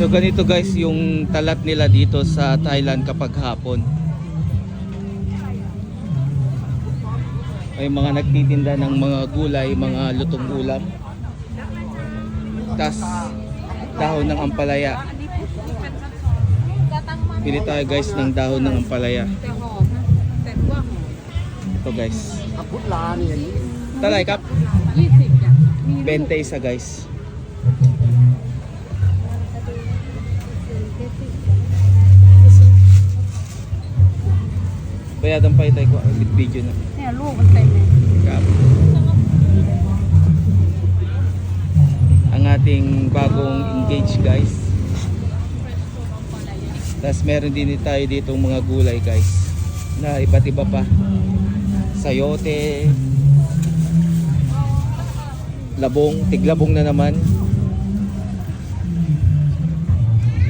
So ganito guys yung talat nila dito sa Thailand kapag hapon. May mga nagtitinda ng mga gulay, mga lutong ulam. Tas dahon ng ampalaya. Pili tayo guys ng dahon ng ampalaya. Ito guys. Talay kap. 20 isa guys. Bayadan pa itay ko video na. เนี่ยลูกมันเต็มเลย Kap. Ang ating bagong engage guys. Tapos meron din tayo ditong mga gulay guys na iba't iba pa. Sayote, labong, tiglabong na naman.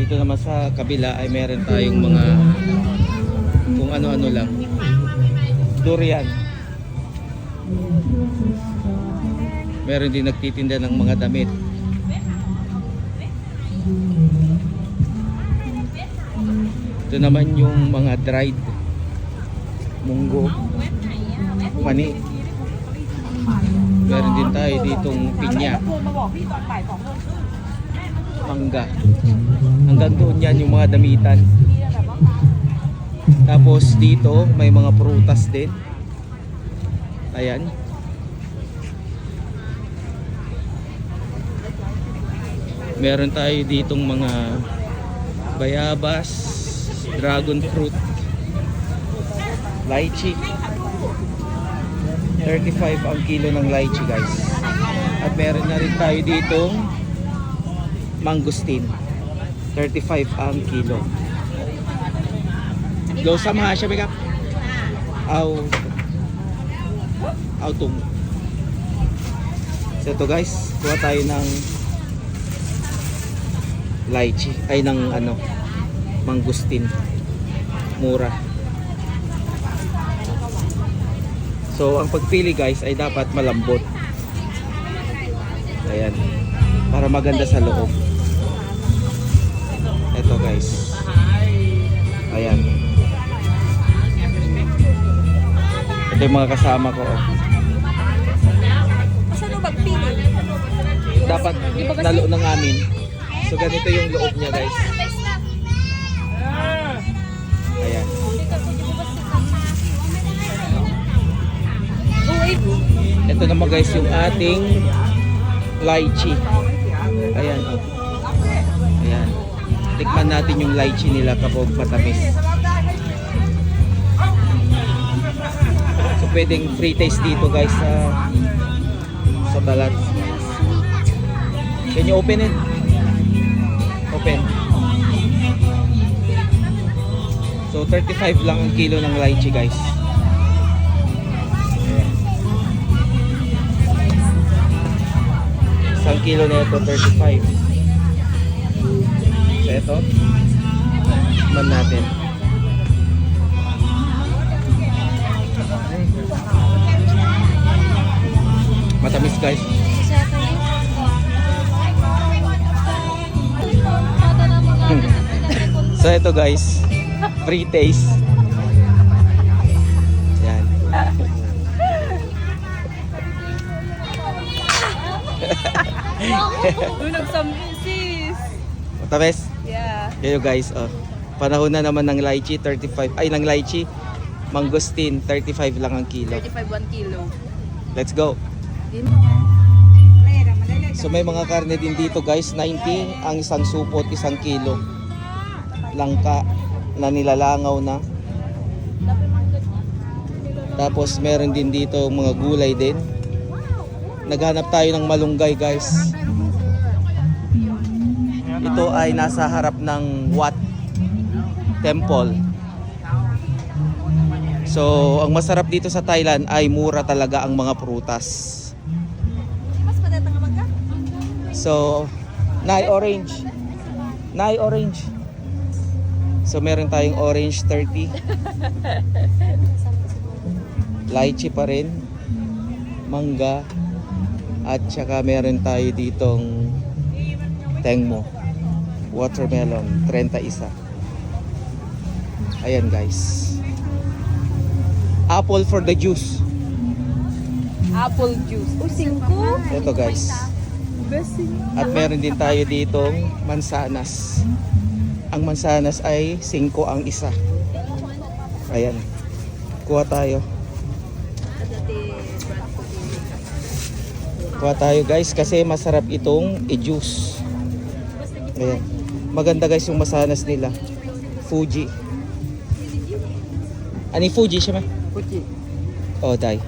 Dito naman sa kabila ay meron tayong mga kung ano-ano lang. Durian. Meron din nagtitinda ng mga damit. Ito naman yung mga dried munggo, mani. Meron din tayo ditong pinya, mangga. Hanggang doon yan yung mga damitan. Tapos dito may mga prutas din. Ayan. Meron tayo ditong mga bayabas, dragon fruit, lychee. 35 ang kilo ng lychee guys. At meron na rin tayo ditong mangosteen. 35 ang kilo. Go sama siya make up. Aw tung. So ito guys, kuha tayo ng lychee ay ng ano, mangosteen. Mura. So ang pagpili guys ay dapat malambot. Ayan. Para maganda sa loob. Ito guys. Ayan. Ito yung mga kasama ko. Saan magpili? Dapat nalo ng amin. So ganito yung loob niya guys. Ayan. Ito naman guys yung ating lychee. Ayan. Ayan. Tikman natin yung lychee nila kapag matamis. So pwedeng free taste dito guys sa talat. Can you open it? Open. So 35 lang ang kilo ng lychee guys. Isang kilo na ito 35. So ito man natin. Matamis guys. So ito guys, free taste. Yan. Uy, nagsambisis. Matamis. Yeah. Kayo guys, oh. Panahon na naman ng lychee, 35. Ay, ng lychee. Mangosteen, 35 lang ang kilo. 35 1 kilo. Let's go. So may mga karne din dito guys, 90 ang isang supot, isang kilo. Langka na nilalangaw na. Tapos meron din dito mga gulay din. Naghanap tayo ng malunggay guys. Ito ay nasa harap ng Wat Temple. So ang masarap dito sa Thailand ay mura talaga ang mga prutas. So, Nai orange. Nai orange. So, meron tayong orange 30. Lychee pa rin. Mangga. At saka meron tayo ditong tengmo. Watermelon, 31. Ayan guys. Apple for the juice. Apple juice. Oh, 5. Ito guys. At meron din tayo ditong mansanas. Ang mansanas ay 5 ang isa. Ayan. Kuha tayo. Kuha tayo guys kasi masarap itong i-juice. Ayan. Maganda guys yung mansanas nila. Fuji. Ani Fuji siya may? Fuji. Oh, dai.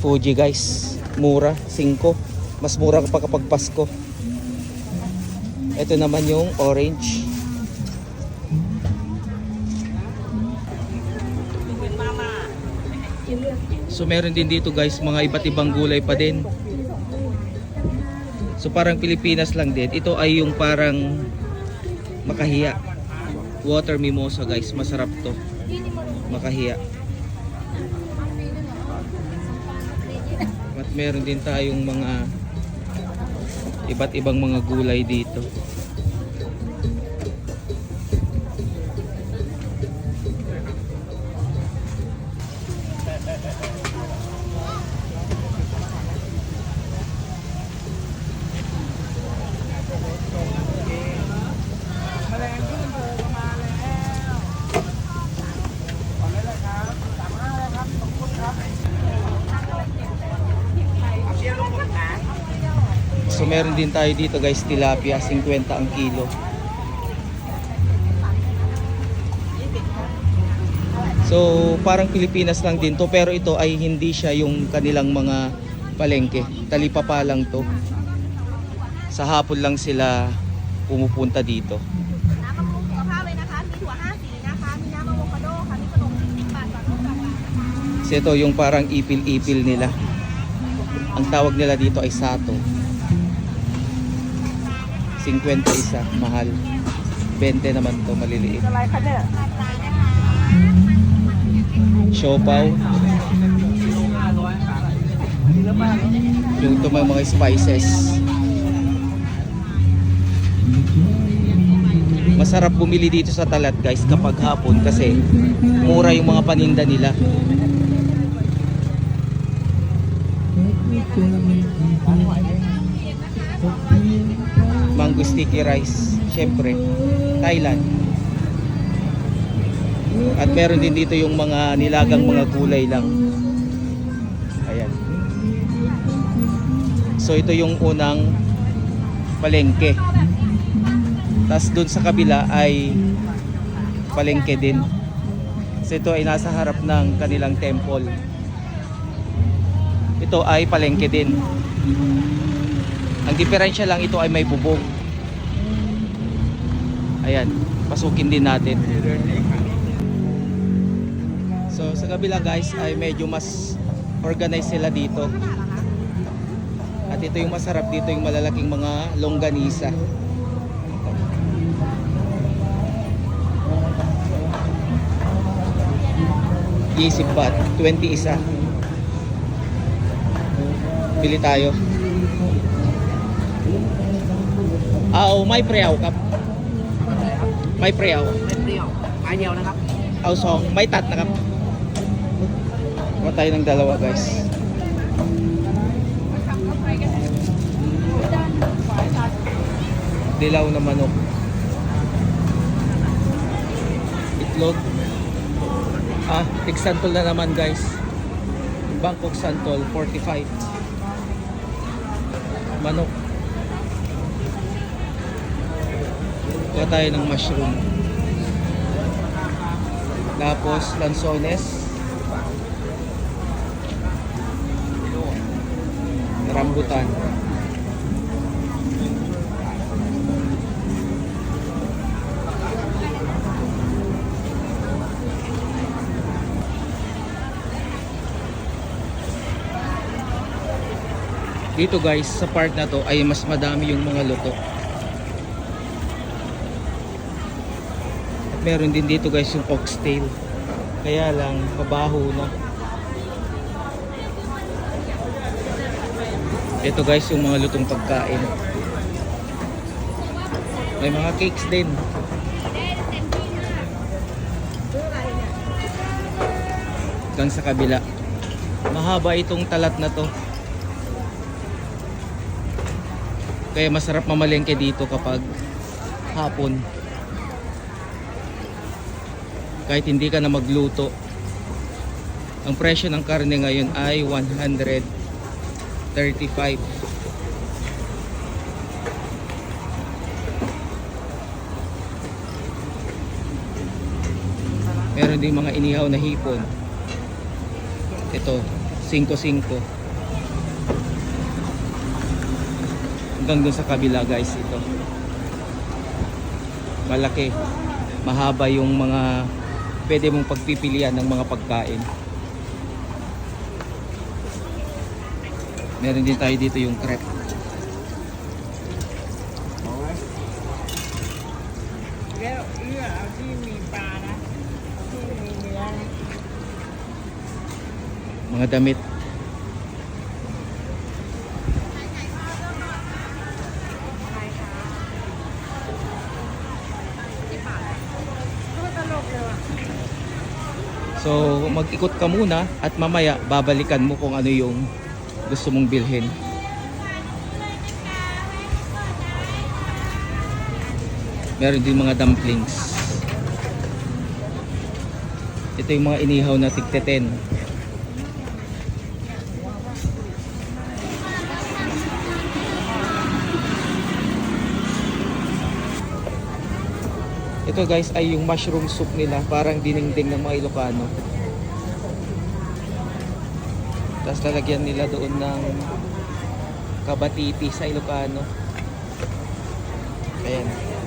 Fuji guys. Mura, 5. Mas mura pa kapag Pasko. Ito naman yung orange. So meron din dito guys mga iba't ibang gulay pa din. So parang Pilipinas lang din. Ito ay yung parang makahiya. Water mimosa guys. Masarap to. Makahiya. At meron din tayong mga iba't ibang mga gulay dito. So meron din tayo dito guys, tilapia, 50 ang kilo. So parang Pilipinas lang din to, pero ito ay hindi siya yung kanilang mga palengke. Talipapa lang to. Sa hapon lang sila pumupunta dito. So ito yung parang ipil-ipil nila. Ang tawag nila dito ay sato. 51, mahal. 20 naman to, maliliit. Siopaw. Yung ito mga spices. Masarap bumili dito sa Talat guys kapag hapon kasi mura yung mga paninda nila. Mango sticky rice, syempre Thailand. At meron din dito yung mga nilagang mga gulay lang. Ayan. So ito yung unang palengke. Tapos dun sa kabila ay palengke din. So ito ay nasa harap ng kanilang temple. Ito ay palengke din. Ang diferensya lang, ito ay may bubong. Ayan, pasukin din natin. So sa kabila guys ay medyo mas organized sila dito. At ito yung masarap dito, yung malalaking mga longganisa. Isip baht, 20 isa. Bili tayo. May preaw kap. May preaw. May preawนะครับ Song, may tat na kap. Kuha tayo ng dalawa guys. Dilaw na manok. Itlog. Tigsantol na naman guys. Bangkok santol, 45. Manok. Kuha tayo ng mushroom. Tapos lansones. Rambutan. Dito guys, sa part na to ay mas madami yung mga luto. At meron din dito guys yung oxtail. Kaya lang, mabaho na. Ito guys yung mga lutong pagkain. May mga cakes din. Hanggang sa kabila. Mahaba itong talat na to. Kaya masarap mamalengke dito kapag hapon. Kahit hindi ka na magluto. Ang presyo ng karne ngayon ay 135. Meron ding mga inihaw na hipon. Ito, 5-5. Hanggang dun sa kabila guys ito. Malaki. Mahaba yung mga pwede mong pagpipilian ng mga pagkain. Meron din tayo dito yung crepe. Mga damit. So mag-ikot ka muna at mamaya babalikan mo kung ano yung gusto mong bilhin. Meron din mga dumplings. Ito yung mga inihaw na tig-10. Ito guys ay yung mushroom soup nila, parang dinengdeng ng mga Ilocano. Tapos lalagyan nila doon ng kabatiti sa Ilocano. Ayan.